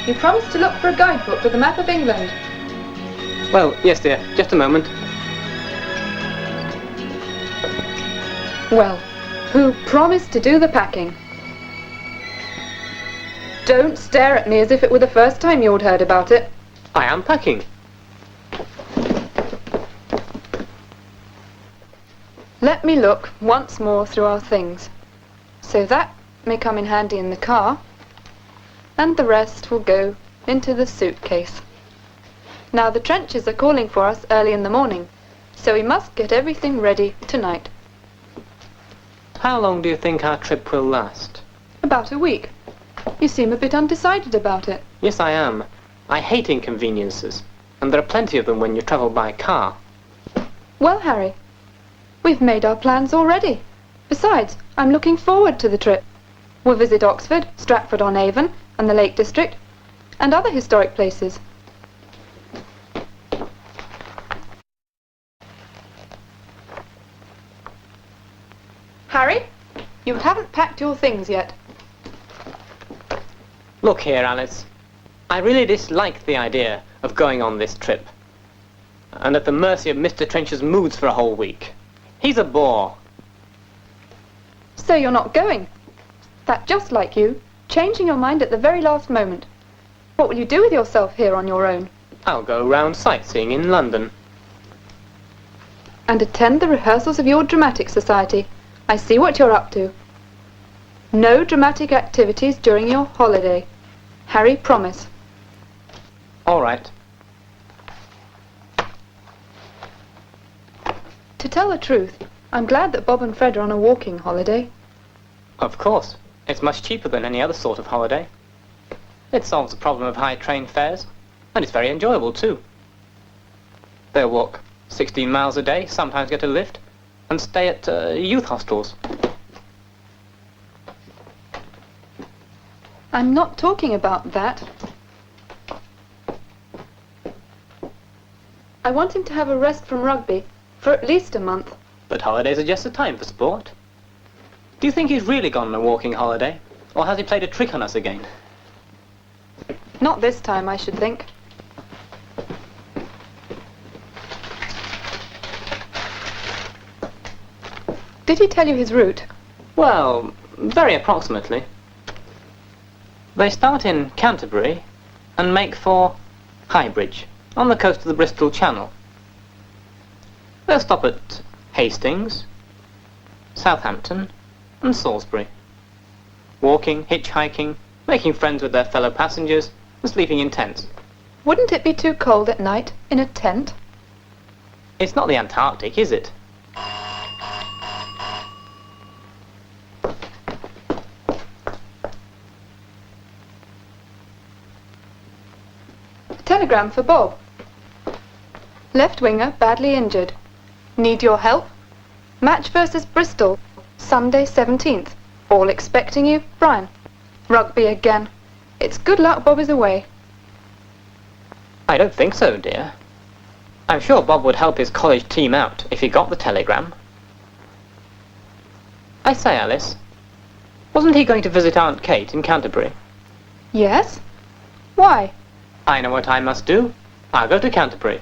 you promised to look for a guidebook with a map of England. Well, yes, dear. Just a moment. Well, who promised to do the packing? Don't stare at me as if it were the first time you'd heard about it. I am packing. Let me look once more through our things. So that may come in handy in the car, and the rest will go into the suitcase. Now the trenches are calling for us early in the morning, so we must get everything ready tonight. How long do you think our trip will last? About a week. You seem a bit undecided about it. Yes, I am. I hate inconveniences, and there are plenty of them when you travel by car. Well, Harry, we've made our plans already. Besides, I'm looking forward to the trip. We'll visit Oxford, Stratford-on-Avon, and the Lake District, and other historic places. Harry, you haven't packed your things yet. Look here, Alice. I really dislike the idea of going on this trip, and at the mercy of Mr. Trench's moods for a whole week. He's a bore. So you're not going? That's just like you, changing your mind at the very last moment. What will you do with yourself here on your own? I'll go round sightseeing in London. And attend the rehearsals of your dramatic society. I see what you're up to. No dramatic activities during your holiday. Harry, promise. All right. To tell the truth, I'm glad that Bob and Fred are on a walking holiday. Of course. It's much cheaper than any other sort of holiday. It solves the problem of high train fares, and it's very enjoyable too. They'll walk 16 miles a day, sometimes get a lift, and stay at youth hostels. I'm not talking about that. I want him to have a rest from rugby for at least a month. But holidays are just the time for sport. Do you think he's really gone on a walking holiday, or has he played a trick on us again? Not this time, I should think. Did he tell you his route? Well, very approximately. They start in Canterbury and make for Highbridge, on the coast of the Bristol Channel. They'll stop at Hastings, Southampton, and Salisbury. Walking, hitchhiking, making friends with their fellow passengers, and sleeping in tents. Wouldn't it be too cold at night in a tent? It's not the Antarctic, is it? Telegram for Bob. Left winger badly injured. Need your help? Match versus Bristol, Sunday 17th. All expecting you, Brian. Rugby again. It's good luck Bob is away. I don't think so, dear. I'm sure Bob would help his college team out if he got the telegram. I say, Alice, wasn't he going to visit Aunt Kate in Canterbury? Yes? Why? I know what I must do. I'll go to Canterbury.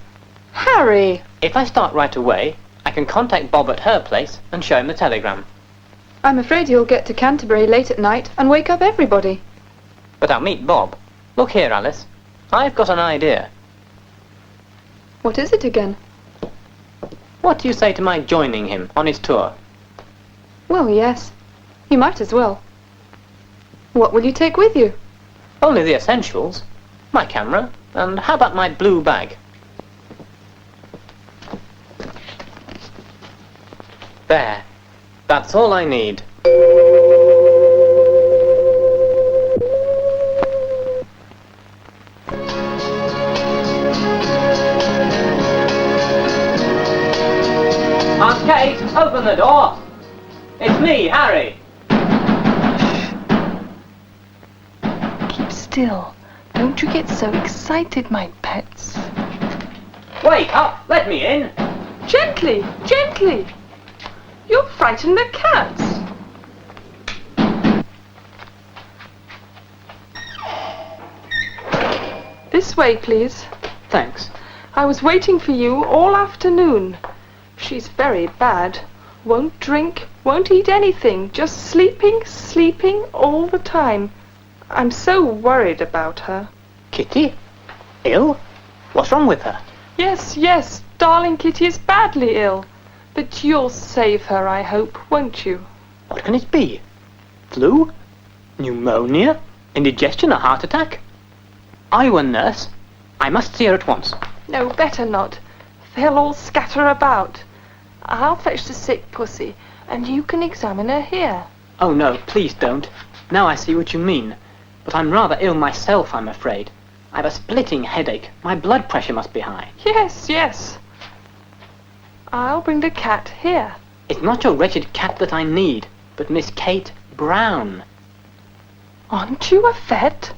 Harry! If I start right away, I can contact Bob at her place and show him the telegram. I'm afraid you'll get to Canterbury late at night and wake up everybody. But I'll meet Bob. Look here, Alice. I've got an idea. What is it again? What do you say to my joining him on his tour? Well, yes. You might as well. What will you take with you? Only the essentials. My camera, and how about my blue bag? There. That's all I need. Aunt Kate, open the door! It's me, Harry! Keep still. Don't you get so excited, my pets. Wake up! Let me in! Gently, gently. You'll frighten the cats. This way, please. Thanks. I was waiting for you all afternoon. She's very bad. Won't drink, won't eat anything, just sleeping all the time. I'm so worried about her. Kitty? Ill? What's wrong with her? Yes, darling Kitty is badly ill. But you'll save her, I hope, won't you? What can it be? Flu? Pneumonia? Indigestion? A heart attack? Are you a nurse? I must see her at once. No, better not. They'll all scatter about. I'll fetch the sick pussy, and you can examine her here. Oh no, please don't. Now I see what you mean. But I'm rather ill myself, I'm afraid. I've a splitting headache. My blood pressure must be high. Yes. I'll bring the cat here. It's not your wretched cat that I need, but Miss Kate Brown. Aren't you a vet?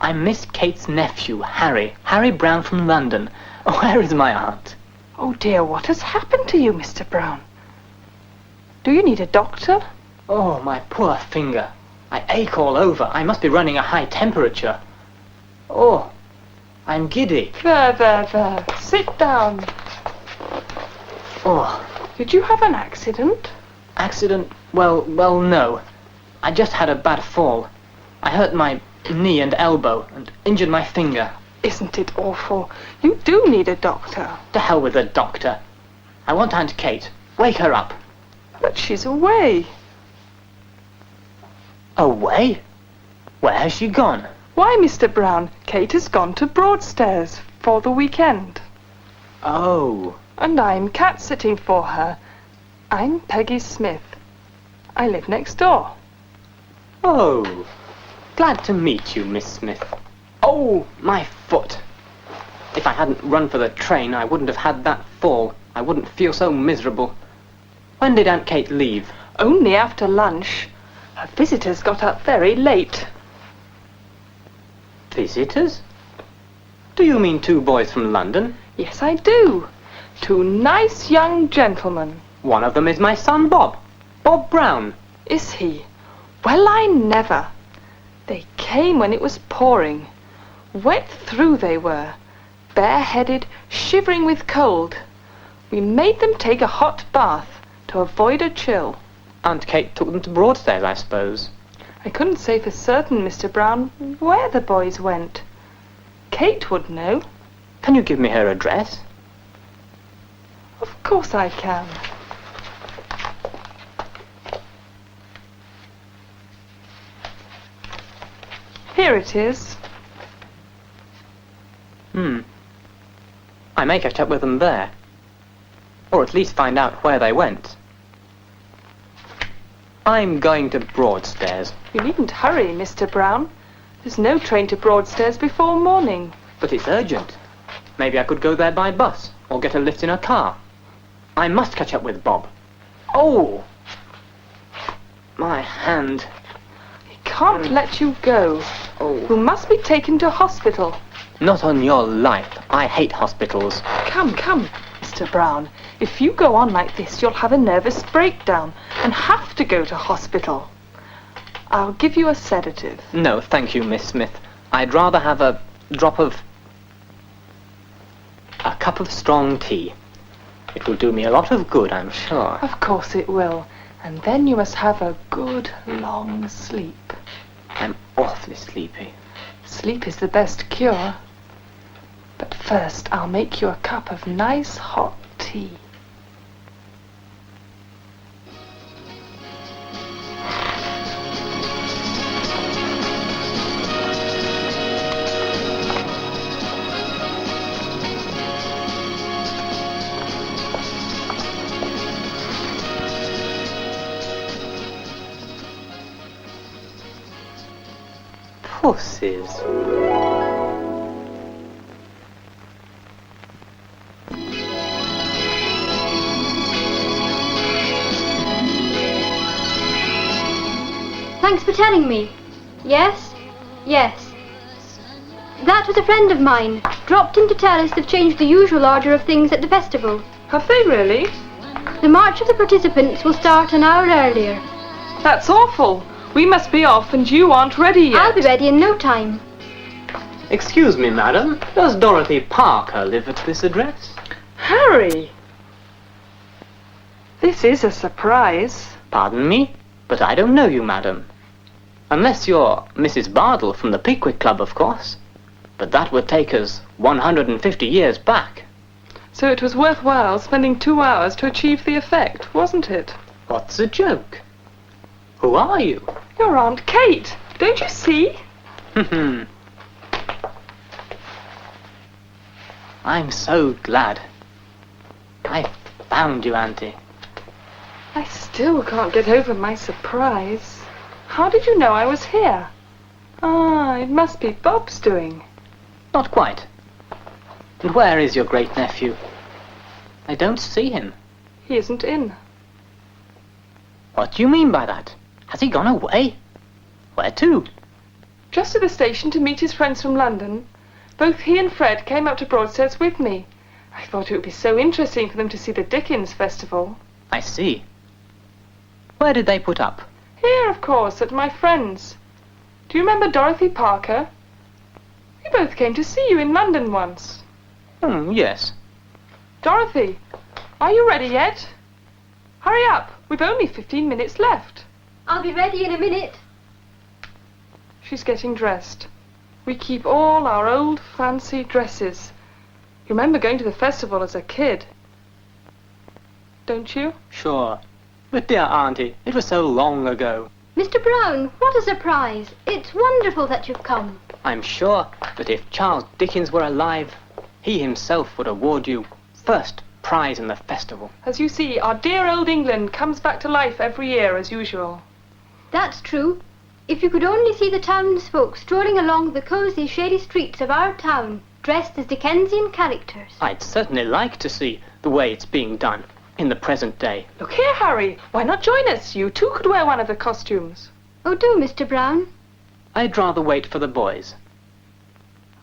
I'm Miss Kate's nephew, Harry. Harry Brown from London. Where is my aunt? Oh dear, what has happened to you, Mr. Brown? Do you need a doctor? Oh, my poor finger. I ache all over. I must be running a high temperature. Oh, I'm giddy. There. Sit down. Oh. Did you have an accident? Accident? Well, no. I just had a bad fall. I hurt my knee and elbow and injured my finger. Isn't it awful? You do need a doctor. To hell with the doctor. I want Aunt Kate. Wake her up. But she's away. Away? Where has she gone? Why, Mr. Brown, Kate has gone to Broadstairs for the weekend. Oh. And I'm cat-sitting for her. I'm Peggy Smith. I live next door. Oh. Glad to meet you, Miss Smith. Oh, my foot. If I hadn't run for the train, I wouldn't have had that fall. I wouldn't feel so miserable. When did Aunt Kate leave? Only after lunch. Her visitors got up very late. Visitors? Do you mean 2 boys from London? Yes, I do. 2 nice young gentlemen. One of them is my son, Bob. Bob Brown. Is he? Well, I never. They came when it was pouring. Wet through they were, bareheaded, shivering with cold. We made them take a hot bath to avoid a chill. Aunt Kate took them to Broadstairs, I suppose. I couldn't say for certain, Mr. Brown, where the boys went. Kate would know. Can you give me her address? Of course I can. Here it is. I may catch up with them there. Or at least find out where they went. I'm going to Broadstairs. You needn't hurry, Mr. Brown. There's no train to Broadstairs before morning. But it's urgent. Maybe I could go there by bus, or get a lift in a car. I must catch up with Bob. Oh! My hand. He can't let you go. Oh. You must be taken to hospital. Not on your life. I hate hospitals. Come, Mr. Brown. If you go on like this, you'll have a nervous breakdown and have to go to hospital. I'll give you a sedative. No, thank you, Miss Smith. I'd rather have a cup of strong tea. It will do me a lot of good, I'm sure. Of course it will. And then you must have a good long sleep. I'm awfully sleepy. Sleep is the best cure. But first, I'll make you a cup of nice hot tea. Pussies. Thanks for telling me. Yes. That was a friend of mine. Dropped in to tell us they've changed the usual order of things at the festival. Have they really? The march of the participants will start an hour earlier. That's awful. We must be off and you aren't ready yet. I'll be ready in no time. Excuse me, madam. Does Dorothy Parker live at this address? Harry! This is a surprise. Pardon me, but I don't know you, madam. Unless you're Mrs. Bardell from the Pickwick Club, of course. But that would take us 150 years back. So it was worthwhile spending 2 hours to achieve the effect, wasn't it? What's the joke? Who are you? Your Aunt Kate. Don't you see? I'm so glad. I found you, Auntie. I still can't get over my surprise. How did you know I was here? Ah, it must be Bob's doing. Not quite. And where is your great-nephew? I don't see him. He isn't in. What do you mean by that? Has he gone away? Where to? Just to the station to meet his friends from London. Both he and Fred came up to Broadstairs with me. I thought it would be so interesting for them to see the Dickens Festival. I see. Where did they put up? Here, of course, at my friend's. Do you remember Dorothy Parker? We both came to see you in London once. Yes. Dorothy, are you ready yet? Hurry up, we've only 15 minutes left. I'll be ready in a minute. She's getting dressed. We keep all our old fancy dresses. You remember going to the festival as a kid, don't you? Sure. But dear Auntie, it was so long ago. Mr. Brown, what a surprise. It's wonderful that you've come. I'm sure that if Charles Dickens were alive, he himself would award you first prize in the festival. As you see, our dear old England comes back to life every year as usual. That's true. If you could only see the townsfolk strolling along the cosy, shady streets of our town, dressed as Dickensian characters. I'd certainly like to see the way it's being done in the present day. Look here, Harry. Why not join us? You too could wear one of the costumes. Oh, do, Mr. Brown. I'd rather wait for the boys.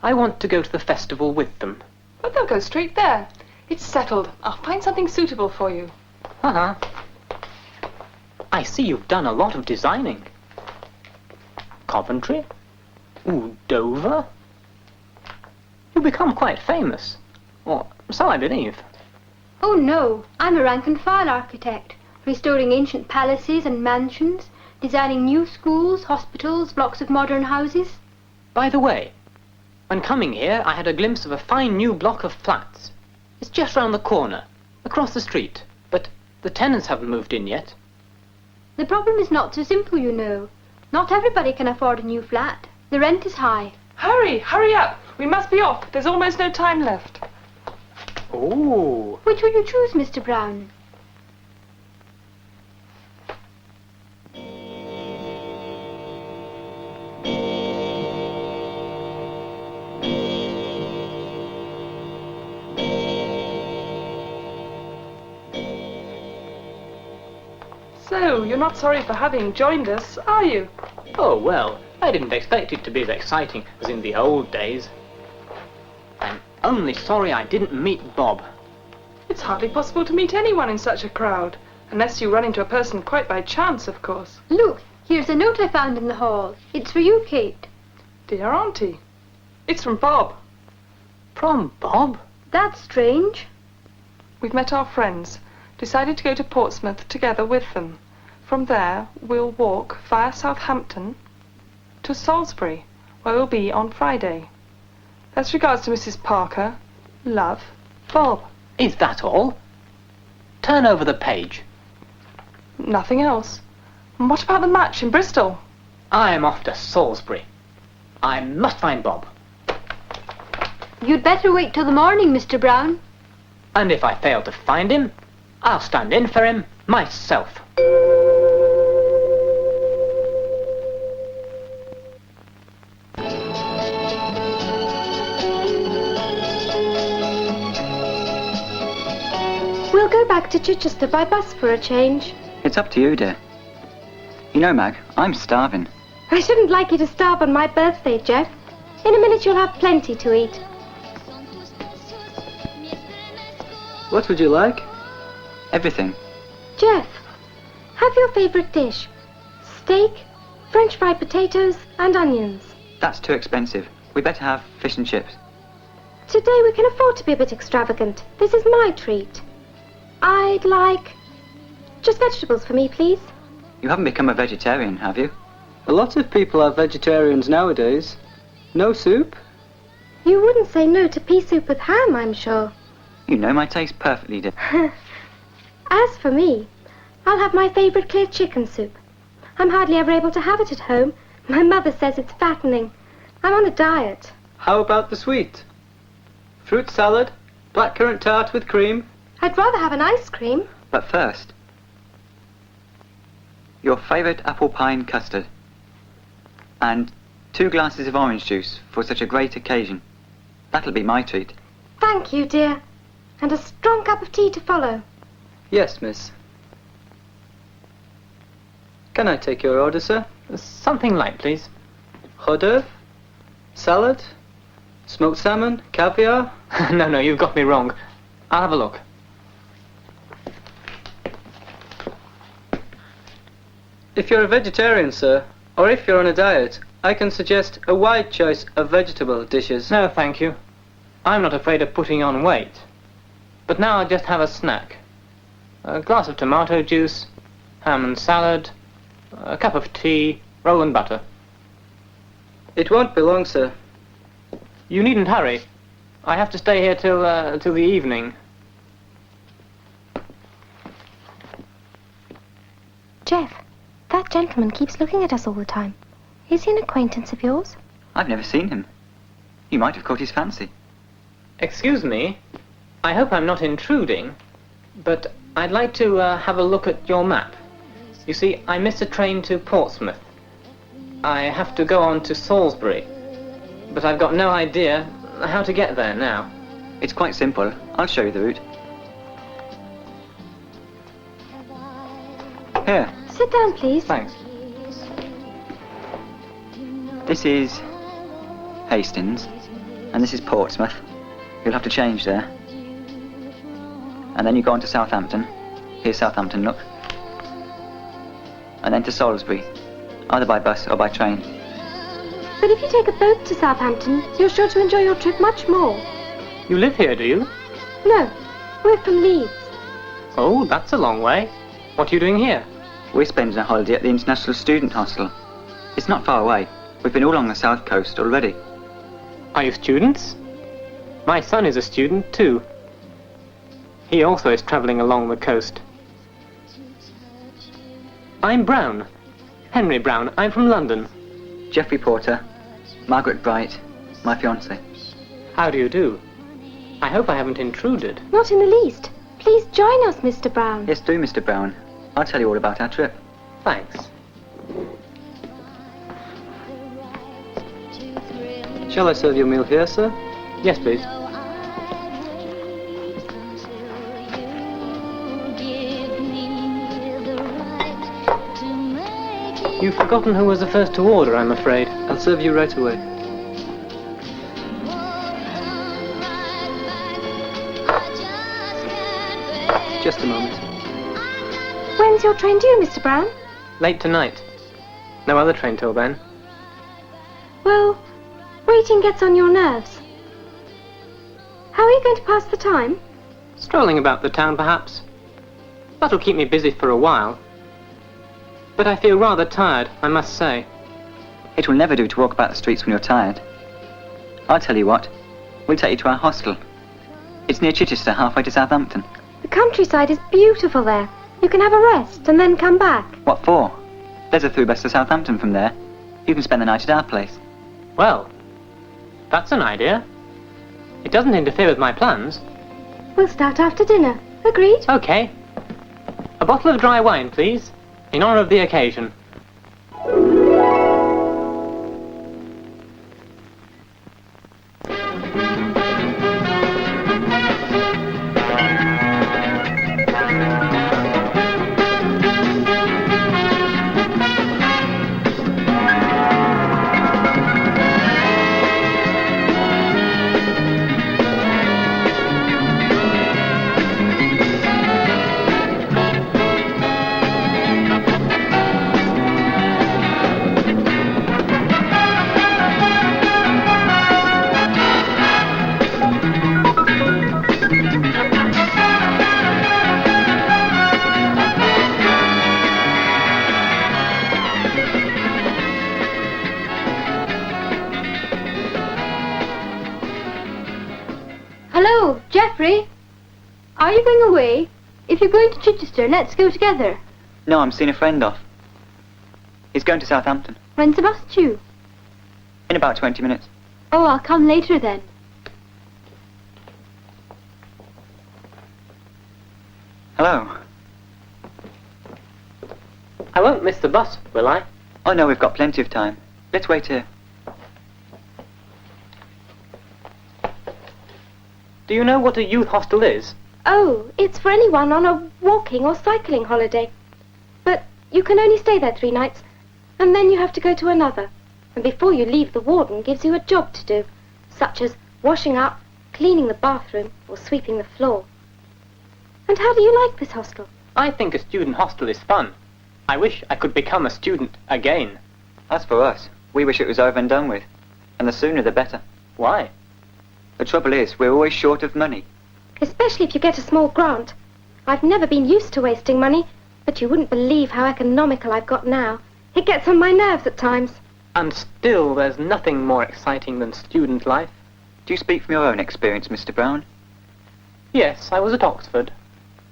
I want to go to the festival with them. But they'll go straight there. It's settled. I'll find something suitable for you. Uh-huh. I see you've done a lot of designing. Coventry? Ooh, Dover? You've become quite famous. Or so I believe. Oh, no. I'm a rank-and-file architect, restoring ancient palaces and mansions, designing new schools, hospitals, blocks of modern houses. By the way, when coming here, I had a glimpse of a fine new block of flats. It's just round the corner, across the street, but the tenants haven't moved in yet. The problem is not so simple, you know. Not everybody can afford a new flat. The rent is high. Harry, hurry up. We must be off. There's almost no time left. Oh. Which will you choose, Mr. Brown? So, you're not sorry for having joined us, are you? Oh, well, I didn't expect it to be as exciting as in the old days. I'm only sorry I didn't meet Bob. It's hardly possible to meet anyone in such a crowd, unless you run into a person quite by chance, of course. Look, here's a note I found in the hall. It's for you, Kate. Dear Auntie. It's from Bob. From Bob? That's strange. We've met our friends, decided to go to Portsmouth together with them. From there, we'll walk via Southampton to Salisbury, where we'll be on Friday. As regards to Mrs. Parker, love, Bob. Is that all? Turn over the page. Nothing else. And what about the match in Bristol? I'm off to Salisbury. I must find Bob. You'd better wait till the morning, Mr. Brown. And if I fail to find him, I'll stand in for him myself. We'll go back to Chichester by bus for a change. It's up to you, dear. You know, Mag, I'm starving. I shouldn't like you to starve on my birthday, Jeff. In a minute you'll have plenty to eat. What would you like? Everything. Jeff, have your favourite dish. Steak, French fried potatoes and onions. That's too expensive. We better have fish and chips. Today we can afford to be a bit extravagant. This is my treat. I'd like... just vegetables for me, please. You haven't become a vegetarian, have you? A lot of people are vegetarians nowadays. No soup? You wouldn't say no to pea soup with ham, I'm sure. You know my taste perfectly, dear. As for me, I'll have my favourite clear chicken soup. I'm hardly ever able to have it at home. My mother says it's fattening. I'm on a diet. How about the sweet? Fruit salad, blackcurrant tart with cream. I'd rather have an ice cream. But first, your favourite apple pie and custard. And 2 glasses of orange juice for such a great occasion. That'll be my treat. Thank you, dear. And a strong cup of tea to follow. Yes, miss. Can I take your order, sir? Something light, please. Hors d'oeuvre? Salad? Smoked salmon? Caviar? No, you've got me wrong. I'll have a look. If you're a vegetarian, sir, or if you're on a diet, I can suggest a wide choice of vegetable dishes. No, thank you. I'm not afraid of putting on weight. But now I'll just have a snack. A glass of tomato juice, ham and salad, a cup of tea, roll and butter. It won't be long, sir. You needn't hurry. I have to stay here till the evening. Jeff, that gentleman keeps looking at us all the time. Is he an acquaintance of yours? I've never seen him. You might have caught his fancy. Excuse me. I hope I'm not intruding, but I'd like to have a look at your map. You see, I missed a train to Portsmouth. I have to go on to Salisbury, but I've got no idea how to get there now. It's quite simple. I'll show you the route. Here. Sit down, please. Thanks. This is Hastings, and this is Portsmouth. You'll have to change there. And then you go on to Southampton. Here's Southampton, look. And then to Salisbury, either by bus or by train. But if you take a boat to Southampton, you're sure to enjoy your trip much more. You live here, do you? No, we're from Leeds. Oh, that's a long way. What are you doing here? We're spending a holiday at the International Student Hostel. It's not far away. We've been all along the south coast already. Are you students? My son is a student too. He also is travelling along the coast. I'm Brown. Henry Brown. I'm from London. Geoffrey Porter, Margaret Bright, my fiancée. How do you do? I hope I haven't intruded. Not in the least. Please join us, Mr. Brown. Yes, do, Mr. Brown. I'll tell you all about our trip. Thanks. Shall I serve your meal here, sir? Yes, please. You've forgotten who was the first to order, I'm afraid. I'll serve you right away. Just a moment. When's your train due, Mr. Brown? Late tonight. No other train till then. Well, waiting gets on your nerves. How are you going to pass the time? Strolling about the town, perhaps. That'll keep me busy for a while. But I feel rather tired, I must say. It will never do to walk about the streets when you're tired. I'll tell you what. We'll take you to our hostel. It's near Chichester, halfway to Southampton. The countryside is beautiful there. You can have a rest and then come back. What for? There's a through bus to Southampton from there. You can spend the night at our place. Well, that's an idea. It doesn't interfere with my plans. We'll start after dinner. Agreed? Okay. A bottle of dry wine, please, in honour of the occasion. you going away? If you're going to Chichester, let's go together. No, I'm seeing a friend off. He's going to Southampton. When's the bus due? In about 20 minutes. Oh, I'll come later then. Hello. I won't miss the bus, will I? Oh no, we've got plenty of time. Let's wait here. Do you know what a youth hostel is? Oh, it's for anyone on a walking or cycling holiday. But you can only stay there 3 nights, and then you have to go to another. And before you leave, the warden gives you a job to do, such as washing up, cleaning the bathroom, or sweeping the floor. And how do you like this hostel? I think a student hostel is fun. I wish I could become a student again. As for us, we wish it was over and done with. And the sooner the better. Why? The trouble is, we're always short of money. Especially if you get a small grant. I've never been used to wasting money, but you wouldn't believe how economical I've got now. It gets on my nerves at times. And still, there's nothing more exciting than student life. Do you speak from your own experience, Mr. Brown? Yes, I was at Oxford.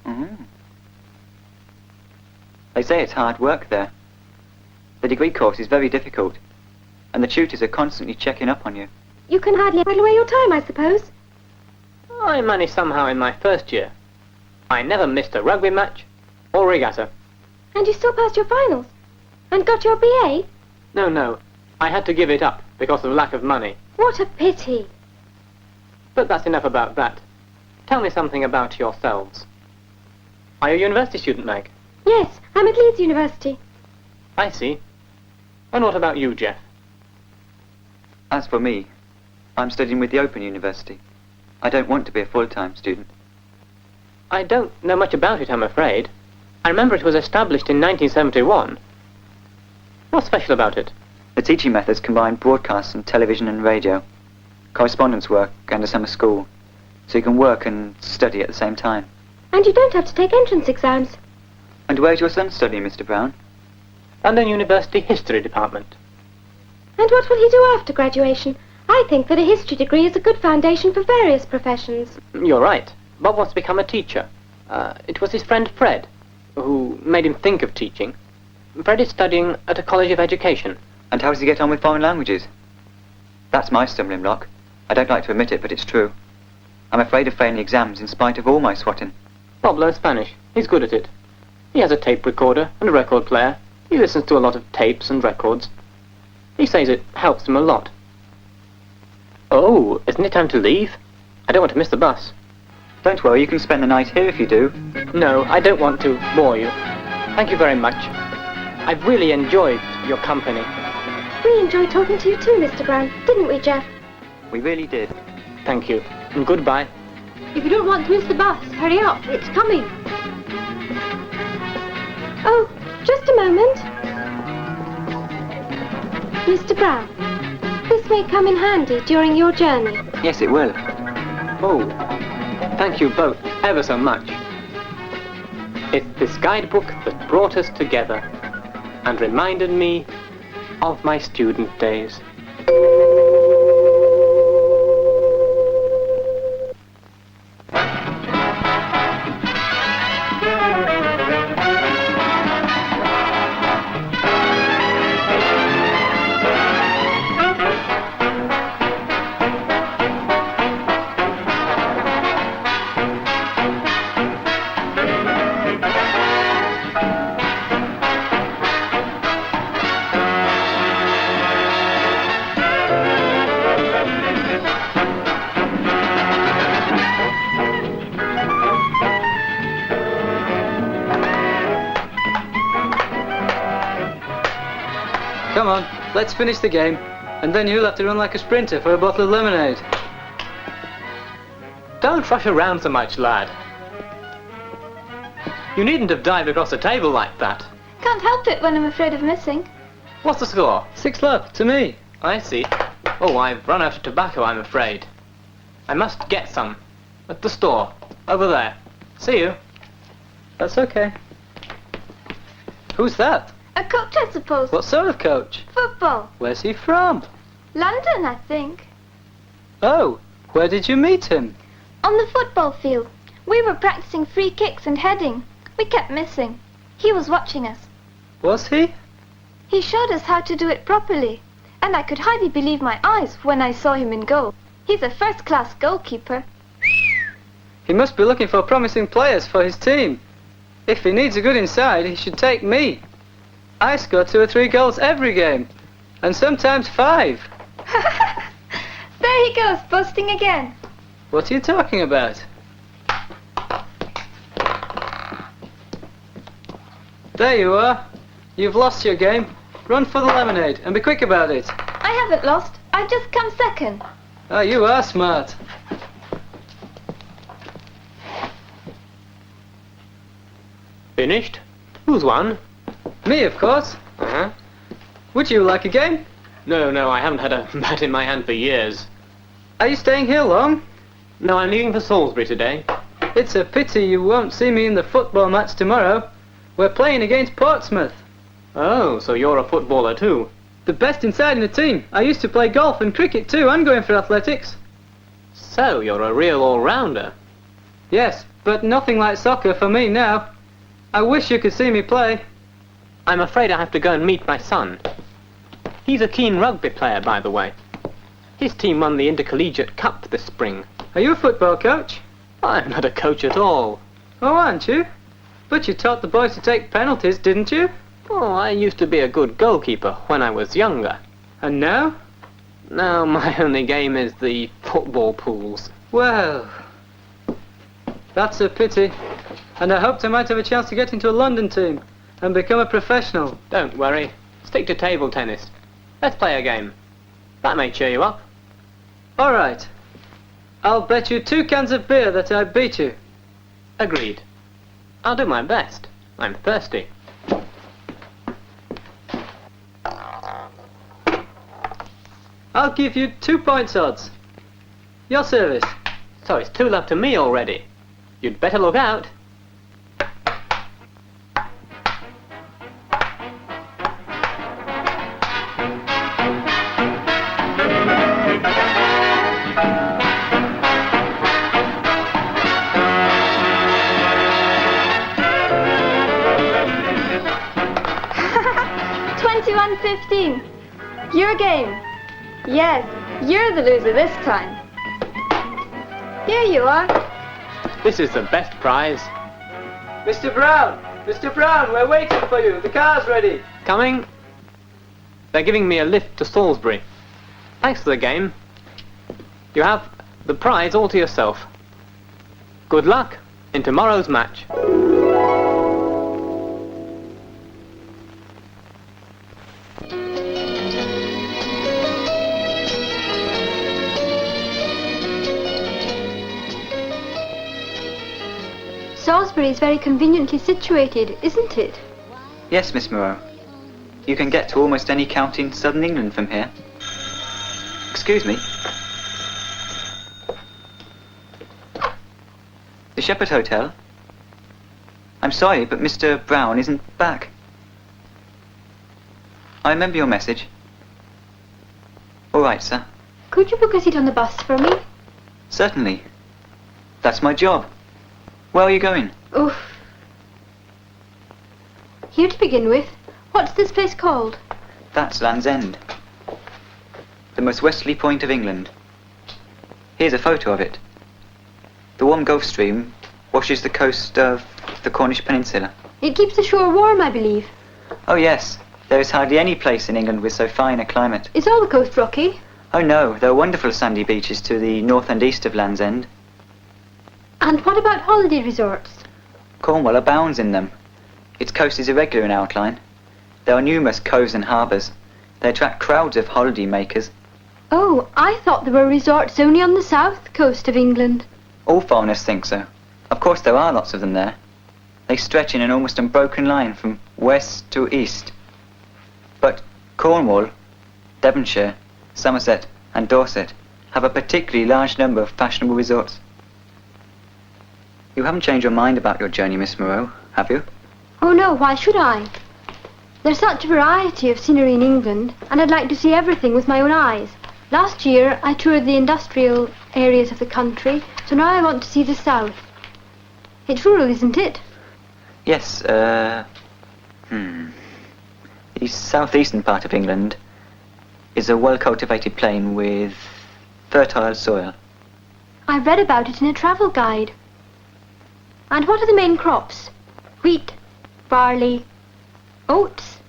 Mm-hmm. They say it's hard work there. The degree course is very difficult, and the tutors are constantly checking up on you. You can hardly while away your time, I suppose. I managed somehow in my first year. I never missed a rugby match or regatta. And you still passed your finals? And got your BA? No. I had to give it up because of lack of money. What a pity. But that's enough about that. Tell me something about yourselves. Are you a university student, Meg? Yes, I'm at Leeds University. I see. And what about you, Jeff? As for me, I'm studying with the Open University. I don't want to be a full-time student. I don't know much about it, I'm afraid. I remember it was established in 1971. What's special about it? The teaching methods combine broadcasts and television and radio, correspondence work and a summer school, so you can work and study at the same time. And you don't have to take entrance exams. And where's your son studying, Mr. Brown? London University History Department. And what will he do after graduation? I think that a history degree is a good foundation for various professions. You're right. Bob wants to become a teacher. It was his friend Fred who made him think of teaching. Fred is studying at a college of education. And how does he get on with foreign languages? That's my stumbling block. I don't like to admit it, but it's true. I'm afraid of failing exams in spite of all my swatting. Bob learns Spanish. He's good at it. He has a tape recorder and a record player. He listens to a lot of tapes and records. He says it helps him a lot. Oh, isn't it time to leave? I don't want to miss the bus. Don't worry, you can spend the night here if you do. No, I don't want to bore you. Thank you very much. I've really enjoyed your company. We enjoyed talking to you too, Mr. Brown, didn't we, Jeff? We really did. Thank you, and goodbye. If you don't want to miss the bus, hurry up. It's coming. Oh, just a moment. Mr. Brown, this may come in handy during your journey. Yes, it will. Oh, thank you both ever so much. It's this guidebook that brought us together and reminded me of my student days. Come on, let's finish the game, and then you'll have to run like a sprinter for a bottle of lemonade. Don't rush around so much, lad. You needn't have dived across the table like that. Can't help it when I'm afraid of missing. What's the score? 6 love, to me. I see. Oh, I've run out of tobacco, I'm afraid. I must get some. At the store. Over there. See you. That's okay. Who's that? A coach, I suppose. What sort of coach? Football. Where's he from? London, I think. Oh, where did you meet him? On the football field. We were practicing free kicks and heading. We kept missing. He was watching us. Was he? He showed us how to do it properly, and I could hardly believe my eyes when I saw him in goal. He's a first-class goalkeeper. He must be looking for promising players for his team. If he needs a good inside, he should take me. I score 2 or 3 goals every game, and sometimes 5. There he goes, boasting again. What are you talking about? There you are. You've lost your game. Run for the lemonade and be quick about it. I haven't lost. I've just come second. Oh, you are smart. Finished? Who's won? Me, of course. Uh-huh. Would you like a game? No, I haven't had a bat in my hand for years. Are you staying here long? No, I'm leaving for Salisbury today. It's a pity you won't see me in the football match tomorrow. We're playing against Portsmouth. Oh, so you're a footballer too? The best inside in the team. I used to play golf and cricket too. I'm going for athletics. So you're a real all-rounder. Yes, but nothing like soccer for me now. I wish you could see me play. I'm afraid I have to go and meet my son. He's a keen rugby player, by the way. His team won the Intercollegiate Cup this spring. Are you a football coach? I'm not a coach at all. Oh, aren't you? But you taught the boys to take penalties, didn't you? Oh, I used to be a good goalkeeper when I was younger. And now? Now my only game is the football pools. Well, that's a pity. And I hoped I might have a chance to get into a London team and become a professional. Don't worry. Stick to table tennis. Let's play a game. That may cheer you up. All right. I'll bet you 2 cans of beer that I beat you. Agreed. I'll do my best. I'm thirsty. I'll give you 2 points odds. Your service. So it's 2-love to me already. You'd better look out. Your game. Yes, you're the loser this time. Here you are. This is the best prize. Mr. Brown! Mr. Brown, we're waiting for you. The car's ready. Coming. They're giving me a lift to Salisbury. Thanks for the game. You have the prize all to yourself. Good luck in tomorrow's match. Salisbury is very conveniently situated, isn't it? Yes, Miss Moreau. You can get to almost any county in southern England from here. Excuse me. The Shepherd Hotel? I'm sorry, but Mr. Brown isn't back. I remember your message. All right, sir. Could you book a seat on the bus for me? Certainly. That's my job. Where are you going? Oof. Here to begin with. What's this place called? That's Land's End. The most westerly point of England. Here's a photo of it. The warm Gulf Stream washes the coast of the Cornish Peninsula. It keeps the shore warm, I believe. Oh yes, there is hardly any place in England with so fine a climate. Is all the coast rocky? Oh no, there are wonderful sandy beaches to the north and east of Land's End. And what about holiday resorts? Cornwall abounds in them. Its coast is irregular in outline. There are numerous coves and harbours. They attract crowds of holiday makers. Oh, I thought there were resorts only on the south coast of England. All foreigners think so. Of course there are lots of them there. They stretch in an almost unbroken line from west to east. But Cornwall, Devonshire, Somerset and Dorset have a particularly large number of fashionable resorts. You haven't changed your mind about your journey, Miss Moreau, have you? Oh no, why should I? There's such a variety of scenery in England, and I'd like to see everything with my own eyes. Last year I toured the industrial areas of the country, so now I want to see the south. It's rural, isn't it? Yes, the southeastern part of England is a well-cultivated plain with fertile soil. I've read about it in a travel guide. And what are the main crops? Wheat, barley, oats?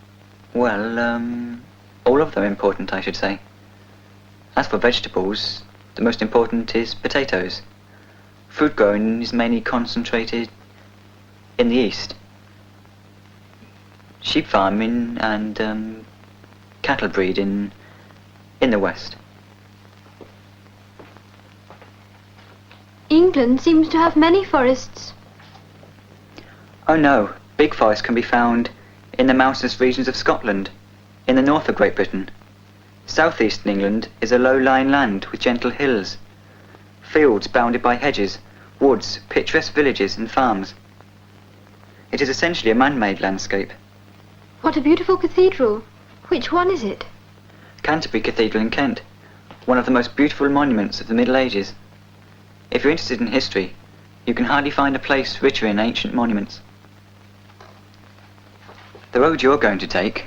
Well, all of them important, I should say. As for vegetables, the most important is potatoes. Fruit growing is mainly concentrated in the east. Sheep farming and cattle breeding in the west. England seems to have many forests. Oh no, big forests can be found in the mountainous regions of Scotland, in the north of Great Britain. Southeastern England is a low-lying land with gentle hills, fields bounded by hedges, woods, picturesque villages and farms. It is essentially a man-made landscape. What a beautiful cathedral. Which one is it? Canterbury Cathedral in Kent, one of the most beautiful monuments of the Middle Ages. If you're interested in history, you can hardly find a place richer in ancient monuments. The road you're going to take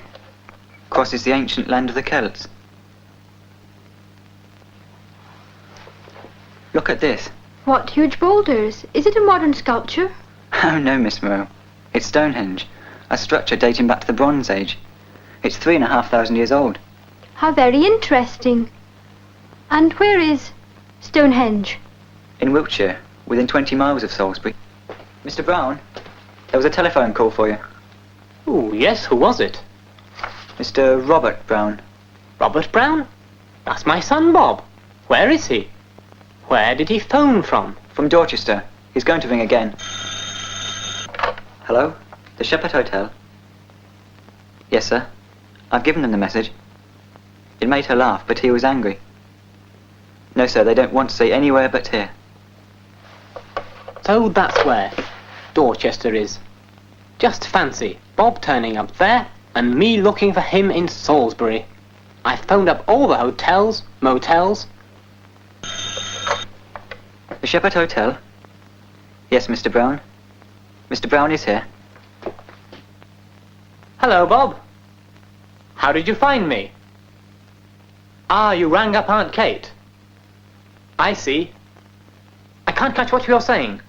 crosses the ancient land of the Celts. Look at this. What huge boulders? Is it a modern sculpture? Oh no, Miss Moreau. It's Stonehenge, a structure dating back to the Bronze Age. It's 3,500 years old. How very interesting. And where is Stonehenge? In Wiltshire, within 20 miles of Salisbury. Mr. Brown, there was a telephone call for you. Oh, yes, who was it? Mr. Robert Brown. Robert Brown? That's my son, Bob. Where is he? Where did he phone from? From Dorchester. He's going to ring again. Hello? The Shepherd Hotel? Yes, sir. I've given them the message. It made her laugh, but he was angry. No, sir, they don't want to say anywhere but here. So that's where Dorchester is. Just fancy Bob turning up there and me looking for him in Salisbury. I phoned up all the hotels, motels. The Shepherd Hotel? Yes, Mr. Brown. Mr. Brown is here. Hello, Bob. How did you find me? Ah, you rang up Aunt Kate. I see. I can't catch what you're saying.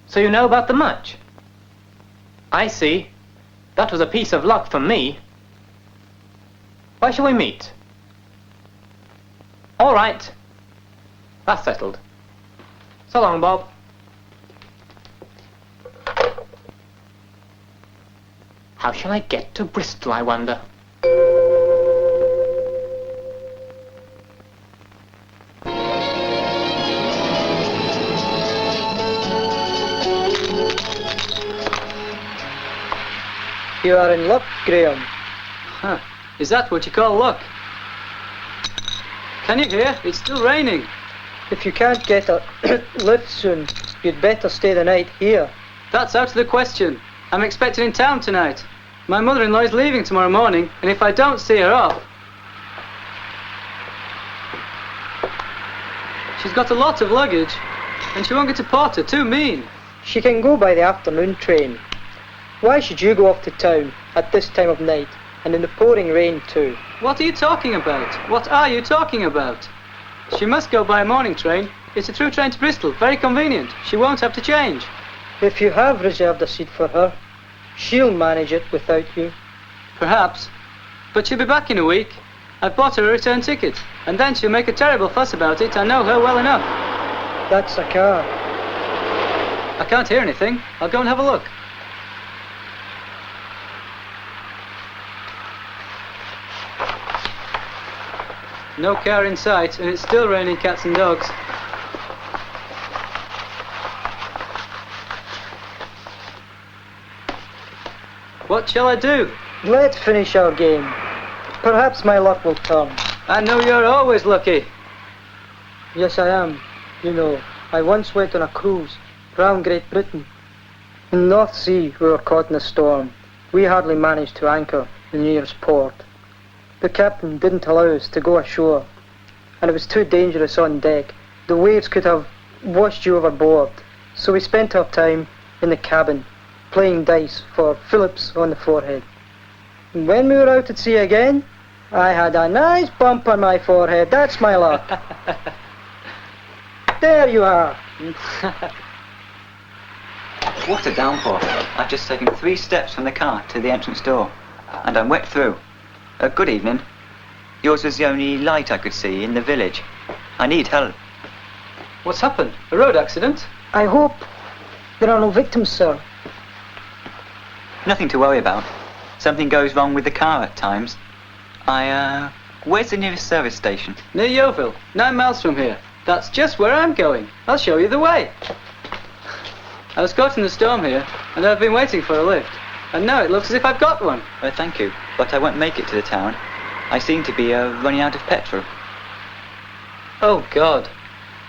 So you know about the match? I see. That was a piece of luck for me. Where shall we meet? All right. That's settled. So long, Bob. How shall I get to Bristol, I wonder? You are in luck, Graham. Huh. Is that what you call luck? Can you hear? It's still raining. If you can't get a lift soon, you'd better stay the night here. That's out of the question. I'm expected in town tonight. My mother-in-law is leaving tomorrow morning, and if I don't see her off... She's got a lot of luggage, and she won't get a porter, too mean. She can go by the afternoon train. Why should you go off to town at this time of night, and in the pouring rain too? What are you talking about? What are you talking about? She must go by a morning train. It's a through train to Bristol, very convenient. She won't have to change. If you have reserved a seat for her, she'll manage it without you. Perhaps. But she'll be back in a week. I've bought her a return ticket, and then she'll make a terrible fuss about it. I know her well enough. That's a car. I can't hear anything. I'll go and have a look. No car in sight, and it's still raining cats and dogs. What shall I do? Let's finish our game. Perhaps my luck will turn. I know you're always lucky. Yes, I am. You know, I once went on a cruise round Great Britain. In the North Sea, we were caught in a storm. We hardly managed to anchor in the nearest port. The captain didn't allow us to go ashore, and it was too dangerous on deck. The waves could have washed you overboard. so we spent our time in the cabin, playing dice for Phillips on the forehead. And when we were out at sea again, I had a nice bump on my forehead. That's my luck. There you are. What a downpour. I've just taken 3 steps from the car to the entrance door, and I'm wet through. Good evening. Yours was the only light I could see in the village. I need help. What's happened? A road accident? I hope there are no victims, sir. Nothing to worry about. Something goes wrong with the car at times. Where's the nearest service station? Near Yeovil, 9 miles from here. That's just where I'm going. I'll show you the way. I was caught in the storm here, and I've been waiting for a lift. And now it looks as if I've got one. Thank you, but I won't make it to the town. I seem to be running out of petrol. Oh, God.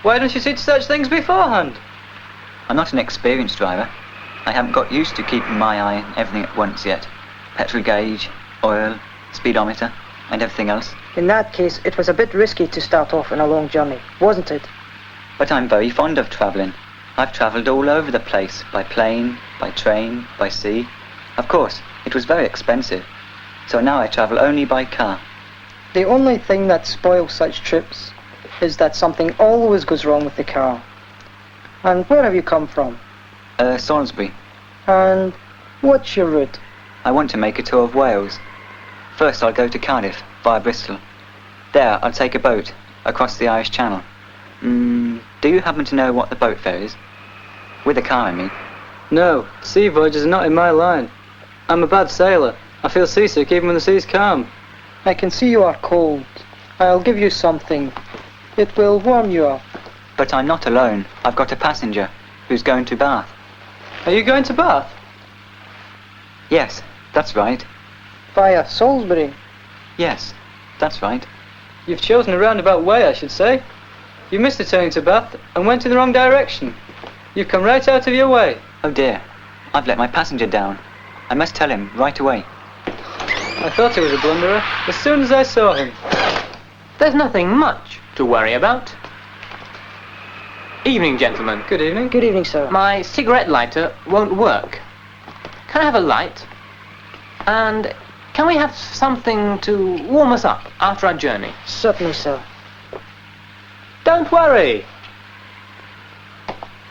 Why don't you see to such things beforehand? I'm not an experienced driver. I haven't got used to keeping my eye on everything at once yet. Petrol gauge, oil, speedometer, and everything else. In that case, it was a bit risky to start off on a long journey, wasn't it? But I'm very fond of travelling. I've travelled all over the place, by plane, by train, by sea. Of course, it was very expensive, so now I travel only by car. The only thing that spoils such trips is that something always goes wrong with the car. And where have you come from? Salisbury. And what's your route? I want to make a tour of Wales. First I'll go to Cardiff, via Bristol. There I'll take a boat, across the Irish Channel. Do you happen to know what the boat fare is? With a car, I mean. No, sea voyages are not in my line. I'm a bad sailor. I feel seasick even when the sea's calm. I can see you are cold. I'll give you something. It will warm you up. But I'm not alone. I've got a passenger who's going to Bath. Are you going to Bath? Yes, that's right. Via Salisbury? Yes, that's right. You've chosen a roundabout way, I should say. You missed the turning to Bath and went in the wrong direction. You've come right out of your way. Oh dear, I've let my passenger down. I must tell him right away. I thought he was a blunderer as soon as I saw him. There's nothing much to worry about. Evening, gentlemen. Good evening. Good evening, sir. My cigarette lighter won't work. Can I have a light? And can we have something to warm us up after our journey? Certainly, sir. Don't worry.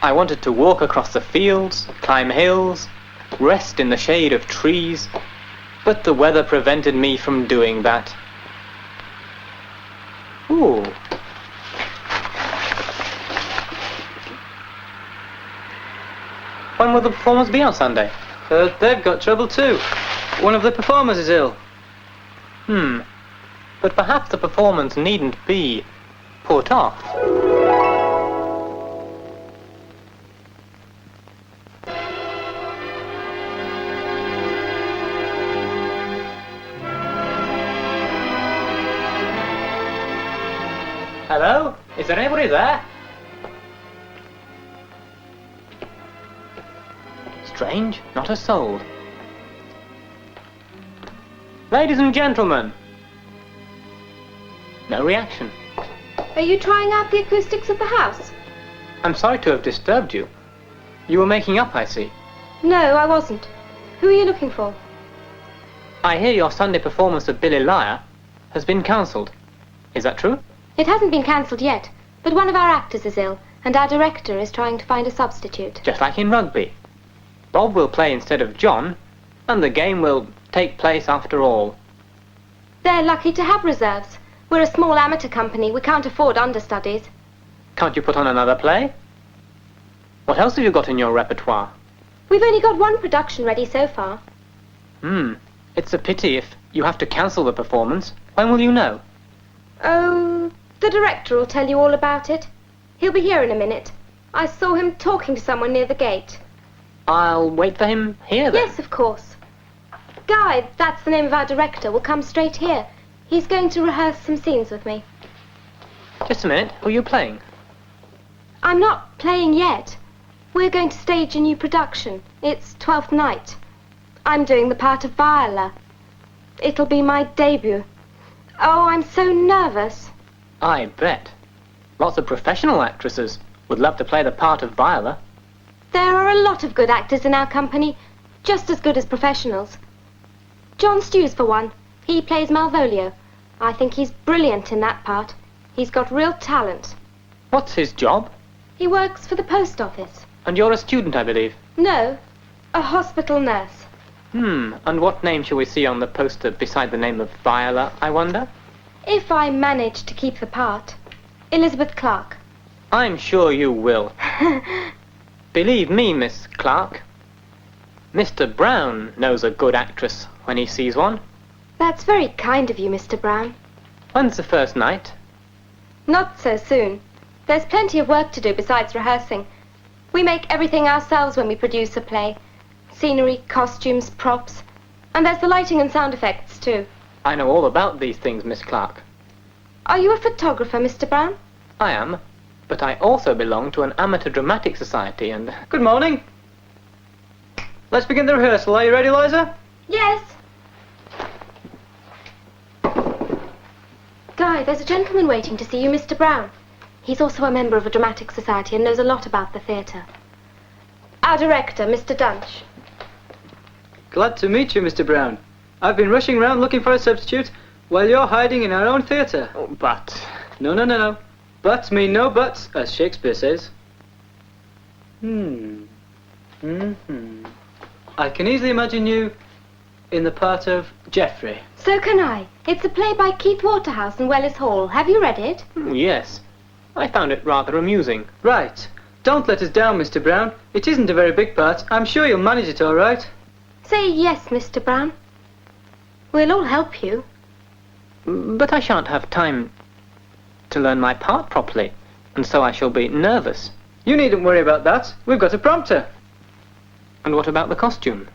I wanted to walk across the fields, climb hills, rest in the shade of trees, but the weather prevented me from doing that. Ooh. When will the performance be on Sunday? They've got trouble too. One of the performers is ill. But perhaps the performance needn't be put off. Hello? Is there anybody there? Strange, not a soul. Ladies and gentlemen. No reaction. Are you trying out the acoustics of the house? I'm sorry to have disturbed you. You were making up, I see. No, I wasn't. Who are you looking for? I hear your Sunday performance of Billy Liar has been cancelled. Is that true? It hasn't been cancelled yet, but one of our actors is ill, and our director is trying to find a substitute. Just like in rugby. Bob will play instead of John, and the game will take place after all. They're lucky to have reserves. We're a small amateur company. We can't afford understudies. Can't you put on another play? What else have you got in your repertoire? We've only got one production ready so far. It's a pity if you have to cancel the performance. When will you know? Oh, the director will tell you all about it. He'll be here in a minute. I saw him talking to someone near the gate. I'll wait for him here then. Yes, of course. Guy, that's the name of our director, will come straight here. He's going to rehearse some scenes with me. Just a minute. Who are you playing? I'm not playing yet. We're going to stage a new production. It's 12th night. I'm doing the part of Viola. It'll be my debut. Oh, I'm so nervous. I bet. Lots of professional actresses would love to play the part of Viola. There are a lot of good actors in our company, just as good as professionals. John Stews, for one. He plays Malvolio. I think he's brilliant in that part. He's got real talent. What's his job? He works for the post office. And you're a student, I believe. No, a hospital nurse. And what name shall we see on the poster beside the name of Viola, I wonder? If I manage to keep the part. Elizabeth Clark. I'm sure you will. Believe me, Miss Clark. Mr. Brown knows a good actress when he sees one. That's very kind of you, Mr. Brown. When's the first night? Not so soon. There's plenty of work to do besides rehearsing. We make everything ourselves when we produce a play. Scenery, costumes, props. And there's the lighting and sound effects, too. I know all about these things, Miss Clark. Are you a photographer, Mr. Brown? I am, but I also belong to an amateur dramatic society and... Good morning. Let's begin the rehearsal. Are you ready, Liza? Yes. Guy, there's a gentleman waiting to see you, Mr. Brown. He's also a member of a dramatic society and knows a lot about the theatre. Our director, Mr. Dunch. Glad to meet you, Mr. Brown. I've been rushing around looking for a substitute while you're hiding in our own theatre. Oh, but... No. Buts mean no buts, as Shakespeare says. I can easily imagine you in the part of Geoffrey. So can I. It's a play by Keith Waterhouse and Wellis Hall. Have you read it? Yes. I found it rather amusing. Right. Don't let us down, Mr. Brown. It isn't a very big part. I'm sure you'll manage it all right. Say yes, Mr. Brown. We'll all help you. But I shan't have time to learn my part properly, and so I shall be nervous. You needn't worry about that. We've got a prompter. And what about the costume?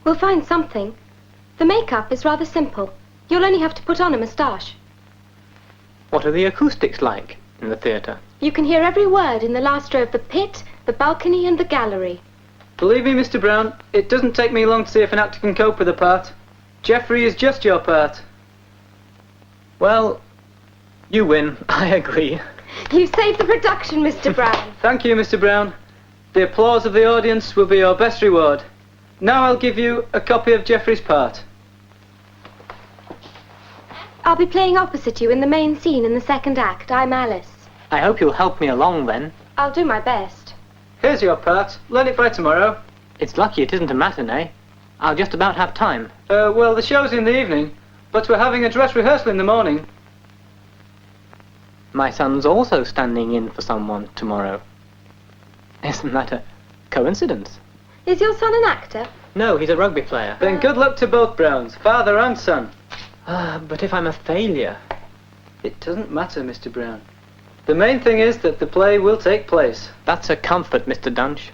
We'll find something. The makeup is rather simple. You'll only have to put on a moustache. What are the acoustics like in the theatre? You can hear every word in the last row of the pit, the balcony and the gallery. Believe me, Mr. Brown, it doesn't take me long to see if an actor can cope with a part. Geoffrey is just your part. Well, you win. I agree. You saved the production, Mr. Brown. Thank you, Mr. Brown. The applause of the audience will be your best reward. Now I'll give you a copy of Geoffrey's part. I'll be playing opposite you in the main scene in the second act. I'm Alice. I hope you'll help me along then. I'll do my best. Here's your part. Learn it by tomorrow. It's lucky it isn't a matinee. I'll just about have time. Well, the show's in the evening, but we're having a dress rehearsal in the morning. My son's also standing in for someone tomorrow. Isn't that a coincidence? Is your son an actor? No, he's a rugby player. Then good luck to both Browns, father and son. But if I'm a failure... It doesn't matter, Mr. Brown. The main thing is that the play will take place. That's a comfort, Mr. Dunch.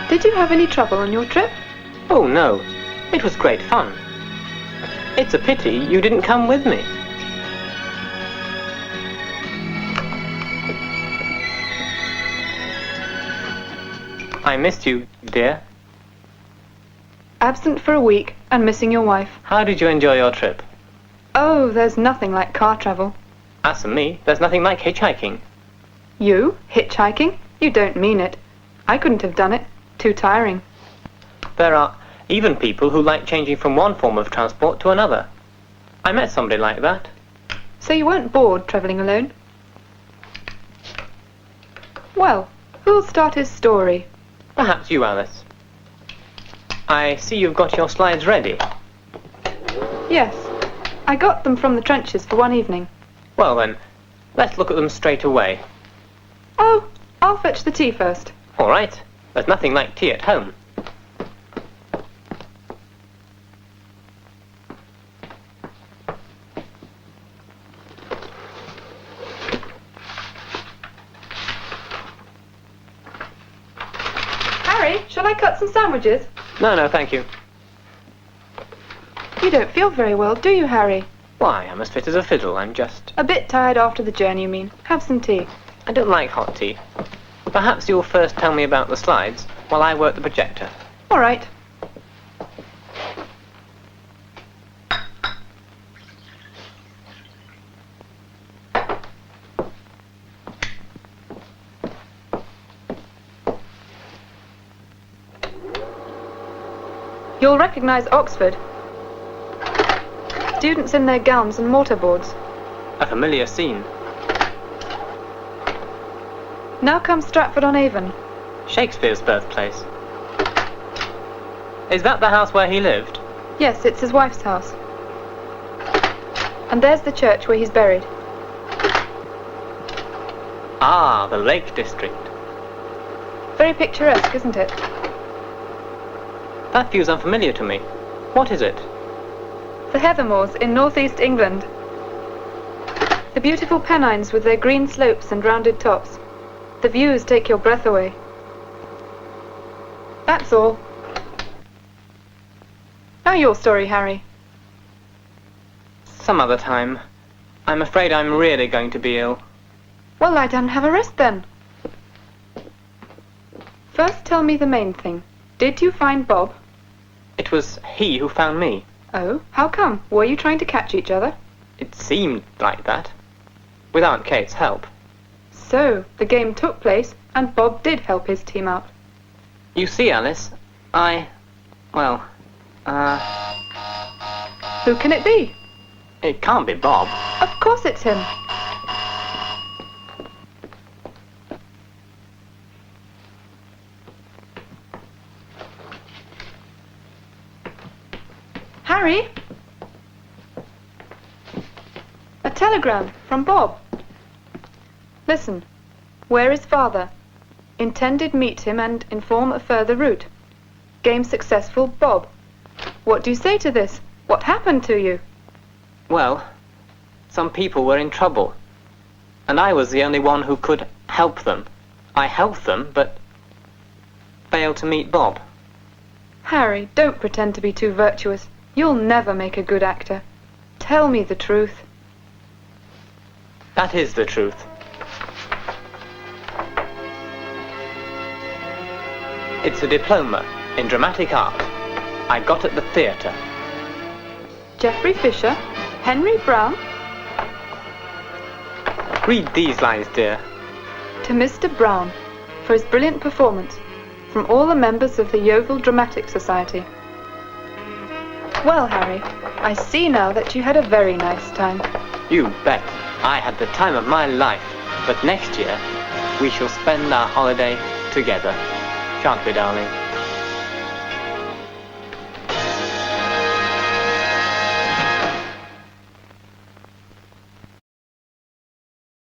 Did you have any trouble on your trip? Oh, no. It was great fun. It's a pity you didn't come with me. I missed you, dear. Absent for a week and missing your wife. How did you enjoy your trip? Oh, there's nothing like car travel. As for me, there's nothing like hitchhiking. You? Hitchhiking? You don't mean it. I couldn't have done it. Too tiring. There are even people who like changing from one form of transport to another. I met somebody like that. So you weren't bored travelling alone? Well, who'll start his story? Perhaps you, Alice. I see you've got your slides ready. Yes. I got them from the trenches for one evening. Well then, let's look at them straight away. Oh, I'll fetch the tea first. All right. There's nothing like tea at home. Harry, shall I cut some sandwiches? No, thank you. You don't feel very well, do you, Harry? Why, I'm as fit as a fiddle. I'm just... A bit tired after the journey, you mean? Have some tea. I don't like hot tea. Perhaps you'll first tell me about the slides while I work the projector. All right. You'll recognize Oxford. Students in their gowns and mortarboards. A familiar scene. Now comes Stratford-on-Avon. Shakespeare's birthplace. Is that the house where he lived? Yes, it's his wife's house. And there's the church where he's buried. Ah, the Lake District. Very picturesque, isn't it? That view's unfamiliar to me. What is it? The Heathermoors in northeast England. The beautiful Pennines with their green slopes and rounded tops. The views take your breath away. That's all. Now your story, Harry. Some other time. I'm afraid I'm really going to be ill. Well, lie down and have a rest then. First tell me the main thing. Did you find Bob? It was he who found me. Oh, how come? Were you trying to catch each other? It seemed like that. With Aunt Kate's help. So, the game took place, and Bob did help his team out. You see, Alice, Who can it be? it can't be Bob. Of course it's him. Harry? A telegram from Bob. Listen. Where is father? Intended meet him and inform a further route. Game successful, Bob. What do you say to this? What happened to you? Well, some people were in trouble. And I was the only one who could help them. I helped them, but failed to meet Bob. Harry, don't pretend to be too virtuous. You'll never make a good actor. Tell me the truth. That is the truth. It's a diploma in dramatic art. I got at the theatre. Geoffrey Fisher? Henry Brown? Read these lines, dear. To Mr. Brown, for his brilliant performance, from all the members of the Yeovil Dramatic Society. Well, Harry, I see now that you had a very nice time. You bet. I had the time of my life. But next year, we shall spend our holiday together. Shan't we, darling?